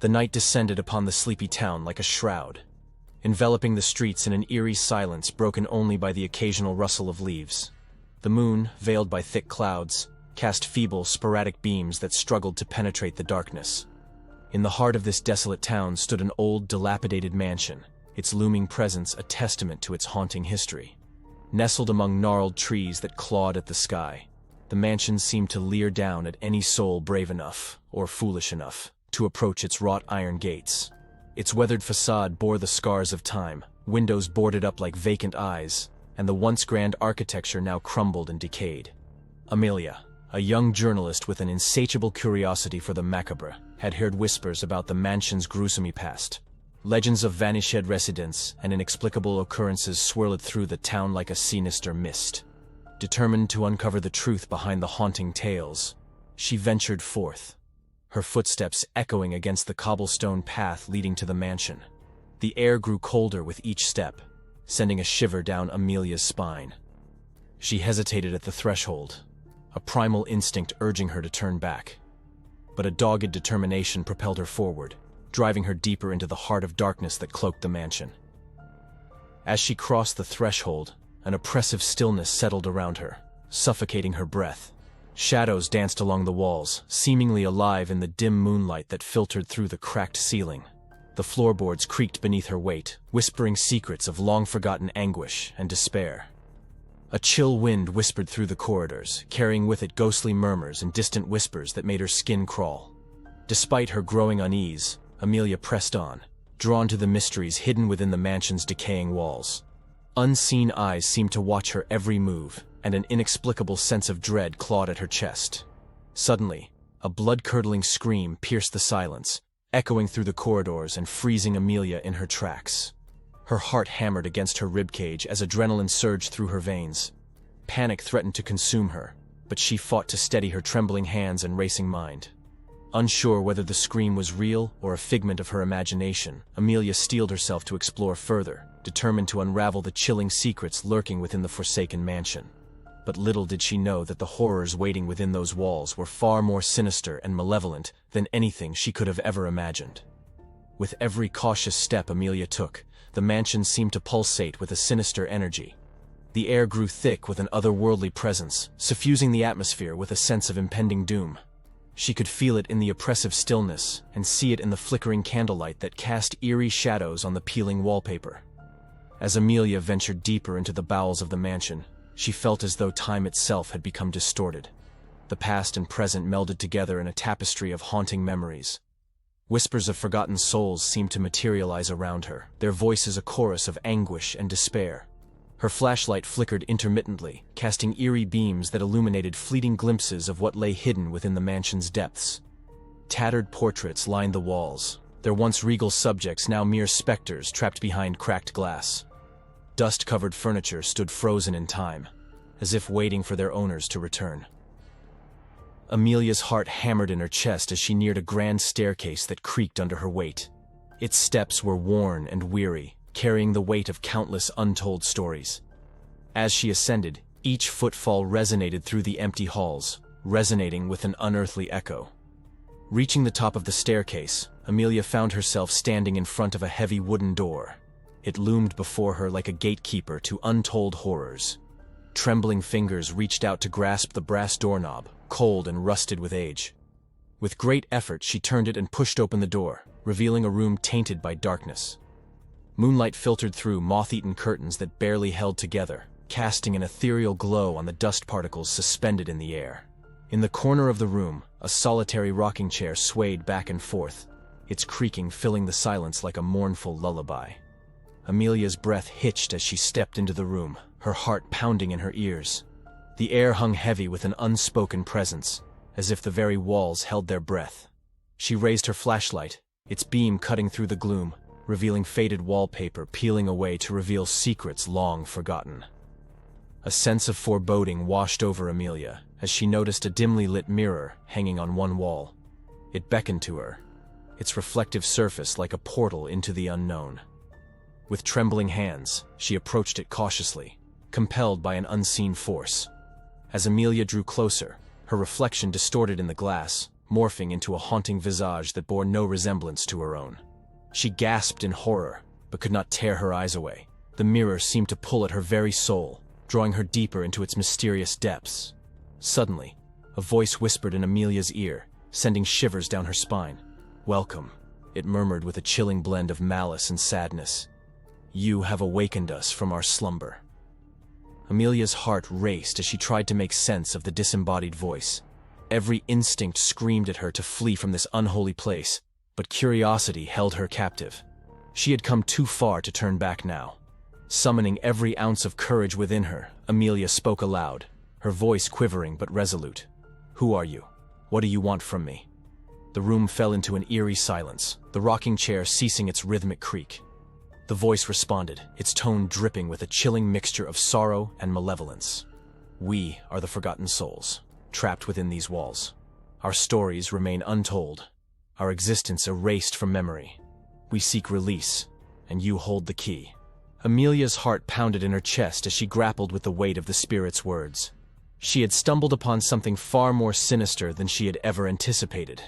The night descended upon the sleepy town like a shroud, enveloping the streets in an eerie silence broken only by the occasional rustle of leaves. The moon, veiled by thick clouds, cast feeble, sporadic beams that struggled to penetrate the darkness. In the heart of this desolate town stood an old, dilapidated mansion, its looming presence a testament to its haunting history. Nestled among gnarled trees that clawed at the sky, the mansion seemed to leer down at any soul brave enough, or foolish enough, to approach its wrought iron gates. Its weathered facade bore the scars of time, windows boarded up like vacant eyes, and the once grand architecture now crumbled and decayed. Amelia, a young journalist with an insatiable curiosity for the macabre, had heard whispers about the mansion's gruesome past. Legends of vanished residents and inexplicable occurrences swirled through the town like a sinister mist. Determined to uncover the truth behind the haunting tales, she ventured forth, her footsteps echoing against the cobblestone path leading to the mansion. The air grew colder with each step, sending a shiver down Amelia's spine. She hesitated at the threshold, a primal instinct urging her to turn back. But a dogged determination propelled her forward, driving her deeper into the heart of darkness that cloaked the mansion. As she crossed the threshold, an oppressive stillness settled around her, suffocating her breath. Shadows danced along the walls, seemingly alive in the dim moonlight that filtered through the cracked ceiling. The floorboards creaked beneath her weight, whispering secrets of long-forgotten anguish and despair. A chill wind whispered through the corridors, carrying with it ghostly murmurs and distant whispers that made her skin crawl. Despite her growing unease, Amelia pressed on, drawn to the mysteries hidden within the mansion's decaying walls. Unseen eyes seemed to watch her every move, and an inexplicable sense of dread clawed at her chest. Suddenly, a blood-curdling scream pierced the silence, echoing through the corridors and freezing Amelia in her tracks. Her heart hammered against her ribcage as adrenaline surged through her veins. Panic threatened to consume her, but she fought to steady her trembling hands and racing mind. Unsure whether the scream was real or a figment of her imagination, Amelia steeled herself to explore further, determined to unravel the chilling secrets lurking within the forsaken mansion. But little did she know that the horrors waiting within those walls were far more sinister and malevolent than anything she could have ever imagined. With every cautious step Amelia took, the mansion seemed to pulsate with a sinister energy. The air grew thick with an otherworldly presence, suffusing the atmosphere with a sense of impending doom. She could feel it in the oppressive stillness and see it in the flickering candlelight that cast eerie shadows on the peeling wallpaper. As Amelia ventured deeper into the bowels of the mansion, she felt as though time itself had become distorted. The past and present melded together in a tapestry of haunting memories. Whispers of forgotten souls seemed to materialize around her, their voices a chorus of anguish and despair. Her flashlight flickered intermittently, casting eerie beams that illuminated fleeting glimpses of what lay hidden within the mansion's depths. Tattered portraits lined the walls, their once regal subjects now mere specters trapped behind cracked glass. Dust-covered furniture stood frozen in time, as if waiting for their owners to return. Amelia's heart hammered in her chest as she neared a grand staircase that creaked under her weight. Its steps were worn and weary, carrying the weight of countless untold stories. As she ascended, each footfall resonated through the empty halls, resonating with an unearthly echo. Reaching the top of the staircase, Amelia found herself standing in front of a heavy wooden door. It loomed before her like a gatekeeper to untold horrors. Trembling fingers reached out to grasp the brass doorknob, cold and rusted with age. With great effort, she turned it and pushed open the door, revealing a room tainted by darkness. Moonlight filtered through moth-eaten curtains that barely held together, casting an ethereal glow on the dust particles suspended in the air. In the corner of the room, a solitary rocking chair swayed back and forth, its creaking filling the silence like a mournful lullaby. Amelia's breath hitched as she stepped into the room, her heart pounding in her ears. The air hung heavy with an unspoken presence, as if the very walls held their breath. She raised her flashlight, its beam cutting through the gloom, revealing faded wallpaper peeling away to reveal secrets long forgotten. A sense of foreboding washed over Amelia as she noticed a dimly lit mirror hanging on one wall. It beckoned to her, its reflective surface like a portal into the unknown. With trembling hands, she approached it cautiously, compelled by an unseen force. As Amelia drew closer, her reflection distorted in the glass, morphing into a haunting visage that bore no resemblance to her own. She gasped in horror, but could not tear her eyes away. The mirror seemed to pull at her very soul, drawing her deeper into its mysterious depths. Suddenly, a voice whispered in Amelia's ear, sending shivers down her spine. "Welcome," it murmured with a chilling blend of malice and sadness. "You have awakened us from our slumber." Amelia's heart raced as she tried to make sense of the disembodied voice. Every instinct screamed at her to flee from this unholy place, but curiosity held her captive. She had come too far to turn back now. Summoning every ounce of courage within her, Amelia spoke aloud, her voice quivering but resolute. "Who are you? What do you want from me?" The room fell into an eerie silence, the rocking chair ceasing its rhythmic creak. The voice responded, its tone dripping with a chilling mixture of sorrow and malevolence. "We are the forgotten souls, trapped within these walls. Our stories remain untold, our existence erased from memory. We seek release, and you hold the key." Amelia's heart pounded in her chest as she grappled with the weight of the spirit's words. She had stumbled upon something far more sinister than she had ever anticipated.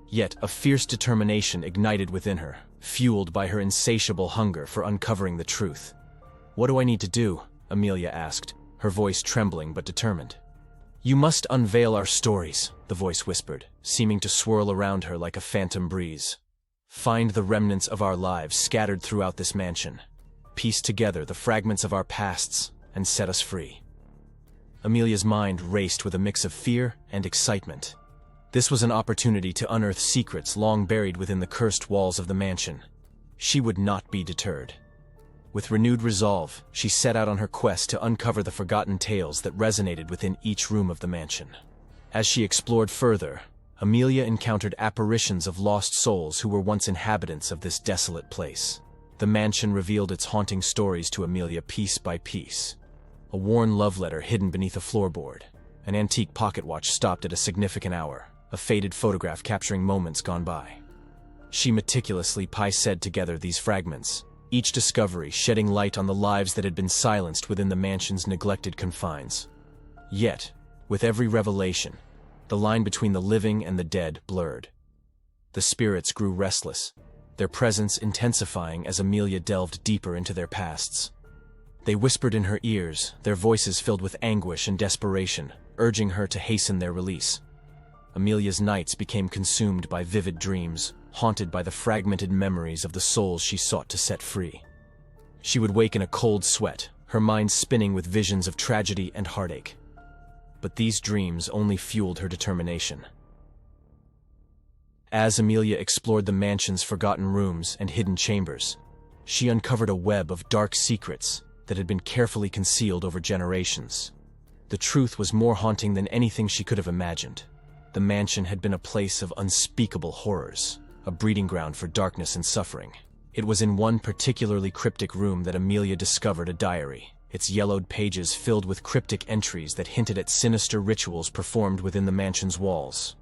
Yet a fierce determination ignited within her, fueled by her insatiable hunger for uncovering the truth. "What do I need to do?" Amelia asked, her voice trembling but determined. "You must unveil our stories," the voice whispered, seeming to swirl around her like a phantom breeze. "Find the remnants of our lives scattered throughout this mansion. Piece together the fragments of our pasts and set us free." Amelia's mind raced with a mix of fear and excitement. This was an opportunity to unearth secrets long buried within the cursed walls of the mansion. She would not be deterred. With renewed resolve, she set out on her quest to uncover the forgotten tales that resonated within each room of the mansion. As she explored further, Amelia encountered apparitions of lost souls who were once inhabitants of this desolate place. The mansion revealed its haunting stories to Amelia piece by piece. A worn love letter hidden beneath a floorboard, an antique pocket watch stopped at a significant hour, a faded photograph capturing moments gone by. She meticulously pieced together these fragments, each discovery shedding light on the lives that had been silenced within the mansion's neglected confines. Yet, with every revelation, the line between the living and the dead blurred. The spirits grew restless, their presence intensifying as Amelia delved deeper into their pasts. They whispered in her ears, their voices filled with anguish and desperation, urging her to hasten their release. Amelia's nights became consumed by vivid dreams, haunted by the fragmented memories of the souls she sought to set free. She would wake in a cold sweat, her mind spinning with visions of tragedy and heartache. But these dreams only fueled her determination. As Amelia explored the mansion's forgotten rooms and hidden chambers, she uncovered a web of dark secrets that had been carefully concealed over generations. The truth was more haunting than anything she could have imagined. The mansion had been a place of unspeakable horrors, a breeding ground for darkness and suffering. It was in one particularly cryptic room that Amelia discovered a diary, its yellowed pages filled with cryptic entries that hinted at sinister rituals performed within the mansion's walls.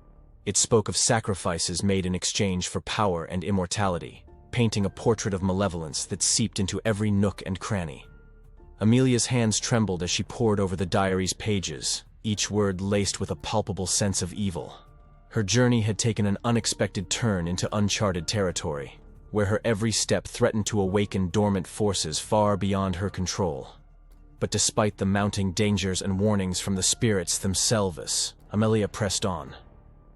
It spoke of sacrifices made in exchange for power and immortality, painting a portrait of malevolence that seeped into every nook and cranny. Amelia's hands trembled as she pored over the diary's pages, each word laced with a palpable sense of evil. Her journey had taken an unexpected turn into uncharted territory, where her every step threatened to awaken dormant forces far beyond her control. But despite the mounting dangers and warnings from the spirits themselves, Amelia pressed on.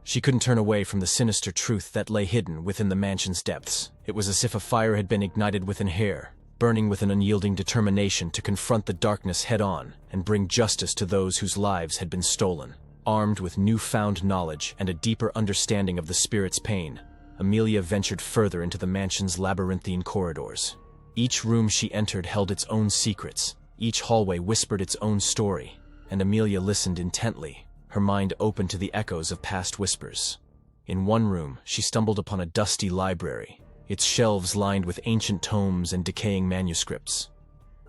She couldn't turn away from the sinister truth that lay hidden within the mansion's depths. It was as if a fire had been ignited within her, burning with an unyielding determination to confront the darkness head-on and bring justice to those whose lives had been stolen. Armed with newfound knowledge and a deeper understanding of the spirit's pain, Amelia ventured further into the mansion's labyrinthine corridors. Each room she entered held its own secrets, each hallway whispered its own story, and Amelia listened intently, her mind open to the echoes of past whispers. In one room, she stumbled upon a dusty library, its shelves lined with ancient tomes and decaying manuscripts.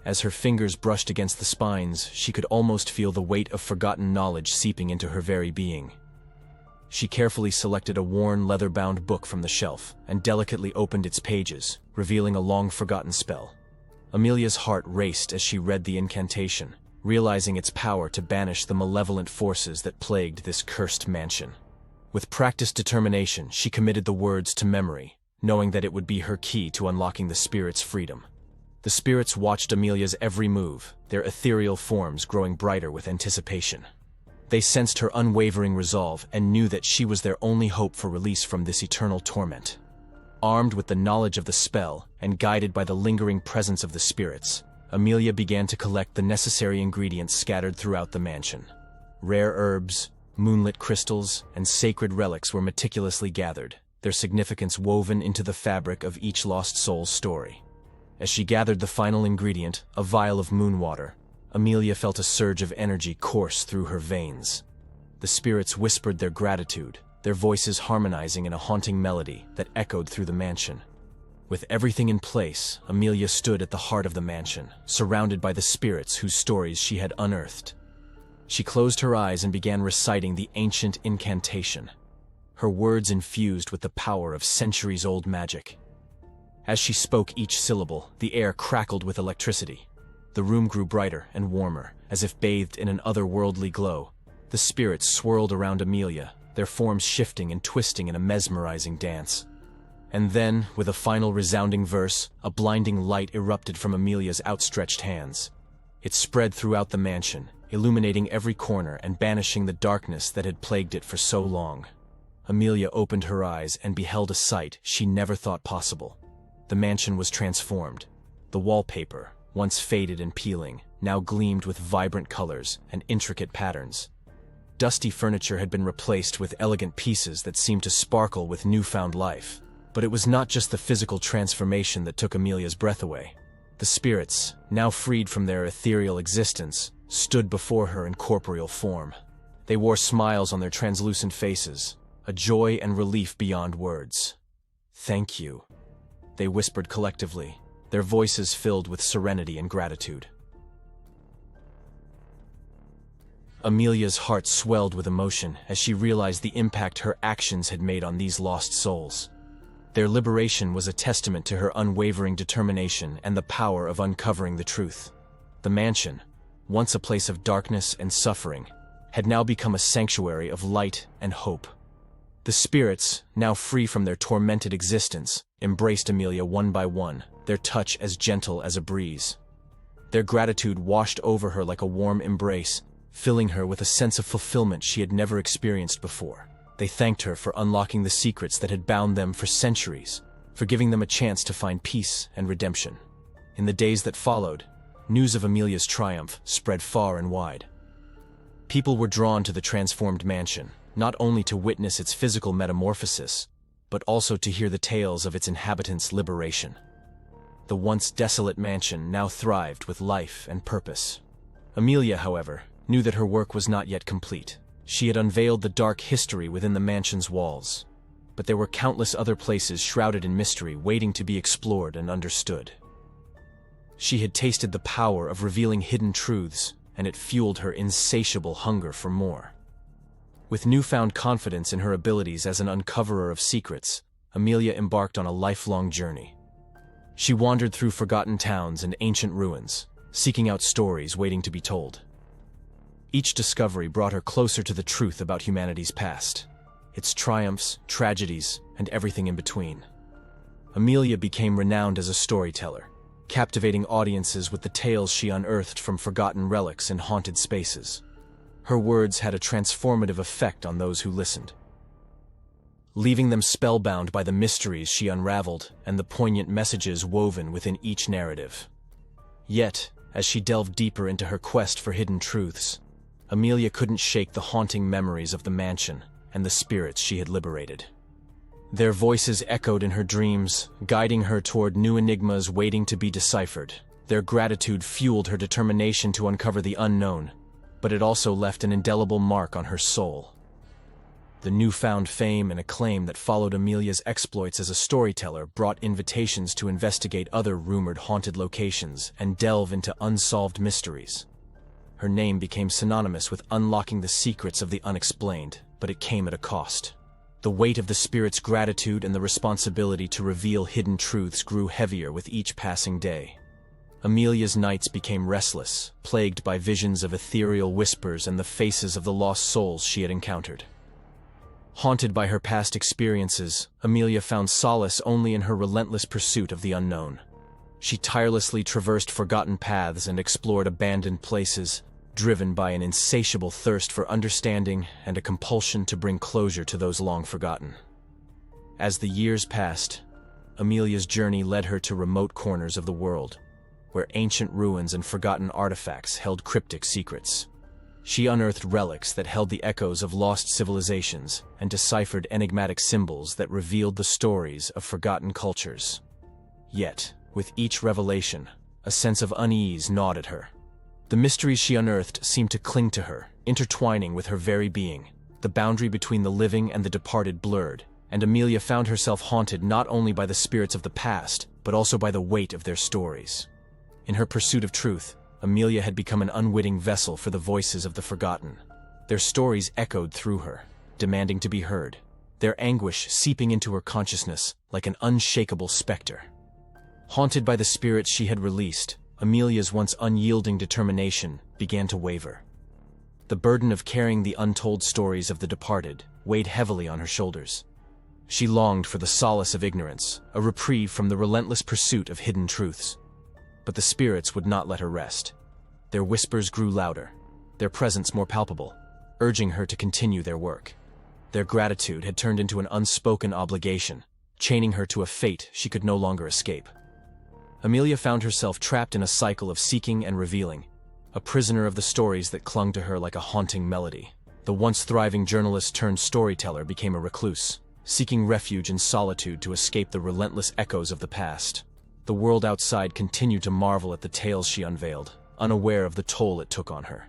As her fingers brushed against the spines, she could almost feel the weight of forgotten knowledge seeping into her very being. She carefully selected a worn, leather-bound book from the shelf and delicately opened its pages, revealing a long-forgotten spell. Amelia's heart raced as she read the incantation, realizing its power to banish the malevolent forces that plagued this cursed mansion. With practiced determination, she committed the words to memory, knowing that it would be her key to unlocking the spirit's freedom. The spirits watched Amelia's every move, their ethereal forms growing brighter with anticipation. They sensed her unwavering resolve and knew that she was their only hope for release from this eternal torment. Armed with the knowledge of the spell and guided by the lingering presence of the spirits, Amelia began to collect the necessary ingredients scattered throughout the mansion. Rare herbs, moonlit crystals, and sacred relics were meticulously gathered, their significance woven into the fabric of each lost soul's story. As she gathered the final ingredient, a vial of moon water, Amelia felt a surge of energy course through her veins. The spirits whispered their gratitude, their voices harmonizing in a haunting melody that echoed through the mansion. With everything in place, Amelia stood at the heart of the mansion, surrounded by the spirits whose stories she had unearthed. She closed her eyes and began reciting the ancient incantation, her words infused with the power of centuries-old magic. As she spoke each syllable, the air crackled with electricity. The room grew brighter and warmer, as if bathed in an otherworldly glow. The spirits swirled around Amelia, their forms shifting and twisting in a mesmerizing dance. And then, with a final resounding verse, a blinding light erupted from Amelia's outstretched hands. It spread throughout the mansion, illuminating every corner and banishing the darkness that had plagued it for so long. Amelia opened her eyes and beheld a sight she never thought possible. The mansion was transformed. The wallpaper, once faded and peeling, now gleamed with vibrant colors and intricate patterns. Dusty furniture had been replaced with elegant pieces that seemed to sparkle with newfound life. But it was not just the physical transformation that took Amelia's breath away. The spirits, now freed from their ethereal existence, stood before her in corporeal form. They wore smiles on their translucent faces, a joy and relief beyond words. "Thank you," they whispered collectively, their voices filled with serenity and gratitude. Amelia's heart swelled with emotion as she realized the impact her actions had made on these lost souls. Their liberation was a testament to her unwavering determination and the power of uncovering the truth. The mansion, once a place of darkness and suffering, had now become a sanctuary of light and hope. The spirits, now free from their tormented existence, embraced Amelia one by one, their touch as gentle as a breeze. Their gratitude washed over her like a warm embrace, filling her with a sense of fulfillment she had never experienced before. They thanked her for unlocking the secrets that had bound them for centuries, for giving them a chance to find peace and redemption. In the days that followed, news of Amelia's triumph spread far and wide. People were drawn to the transformed mansion, not only to witness its physical metamorphosis, but also to hear the tales of its inhabitants' liberation. The once desolate mansion now thrived with life and purpose. Amelia, however, knew that her work was not yet complete. She had unveiled the dark history within the mansion's walls, but there were countless other places shrouded in mystery waiting to be explored and understood. She had tasted the power of revealing hidden truths, and it fueled her insatiable hunger for more. With newfound confidence in her abilities as an uncoverer of secrets, Amelia embarked on a lifelong journey. She wandered through forgotten towns and ancient ruins, seeking out stories waiting to be told. Each discovery brought her closer to the truth about humanity's past, its triumphs, tragedies, and everything in between. Amelia became renowned as a storyteller, captivating audiences with the tales she unearthed from forgotten relics and haunted spaces. Her words had a transformative effect on those who listened, leaving them spellbound by the mysteries she unraveled and the poignant messages woven within each narrative. Yet, as she delved deeper into her quest for hidden truths, Amelia couldn't shake the haunting memories of the mansion and the spirits she had liberated. Their voices echoed in her dreams, guiding her toward new enigmas waiting to be deciphered. Their gratitude fueled her determination to uncover the unknown, but it also left an indelible mark on her soul. The newfound fame and acclaim that followed Amelia's exploits as a storyteller brought invitations to investigate other rumored haunted locations and delve into unsolved mysteries. Her name became synonymous with unlocking the secrets of the unexplained, but it came at a cost. The weight of the spirit's gratitude and the responsibility to reveal hidden truths grew heavier with each passing day. Amelia's nights became restless, plagued by visions of ethereal whispers and the faces of the lost souls she had encountered. Haunted by her past experiences, Amelia found solace only in her relentless pursuit of the unknown. She tirelessly traversed forgotten paths and explored abandoned places, driven by an insatiable thirst for understanding and a compulsion to bring closure to those long forgotten. As the years passed, Amelia's journey led her to remote corners of the world, where ancient ruins and forgotten artifacts held cryptic secrets. She unearthed relics that held the echoes of lost civilizations and deciphered enigmatic symbols that revealed the stories of forgotten cultures. Yet, with each revelation, a sense of unease gnawed at her. The mysteries she unearthed seemed to cling to her, intertwining with her very being. The boundary between the living and the departed blurred, and Amelia found herself haunted not only by the spirits of the past, but also by the weight of their stories. In her pursuit of truth, Amelia had become an unwitting vessel for the voices of the forgotten. Their stories echoed through her, demanding to be heard, their anguish seeping into her consciousness like an unshakable specter. Haunted by the spirits she had released, Amelia's once unyielding determination began to waver. The burden of carrying the untold stories of the departed weighed heavily on her shoulders. She longed for the solace of ignorance, a reprieve from the relentless pursuit of hidden truths. But the spirits would not let her rest. Their whispers grew louder, their presence more palpable, urging her to continue their work. Their gratitude had turned into an unspoken obligation, chaining her to a fate she could no longer escape. Amelia found herself trapped in a cycle of seeking and revealing, a prisoner of the stories that clung to her like a haunting melody. The once thriving journalist turned storyteller became a recluse, seeking refuge in solitude to escape the relentless echoes of the past. The world outside continued to marvel at the tales she unveiled, unaware of the toll it took on her.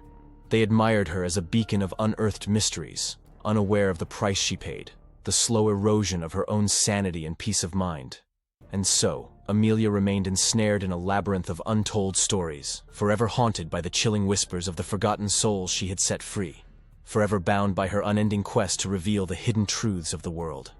They admired her as a beacon of unearthed mysteries, unaware of the price she paid, the slow erosion of her own sanity and peace of mind. And so, Amelia remained ensnared in a labyrinth of untold stories, forever haunted by the chilling whispers of the forgotten souls she had set free, forever bound by her unending quest to reveal the hidden truths of the world.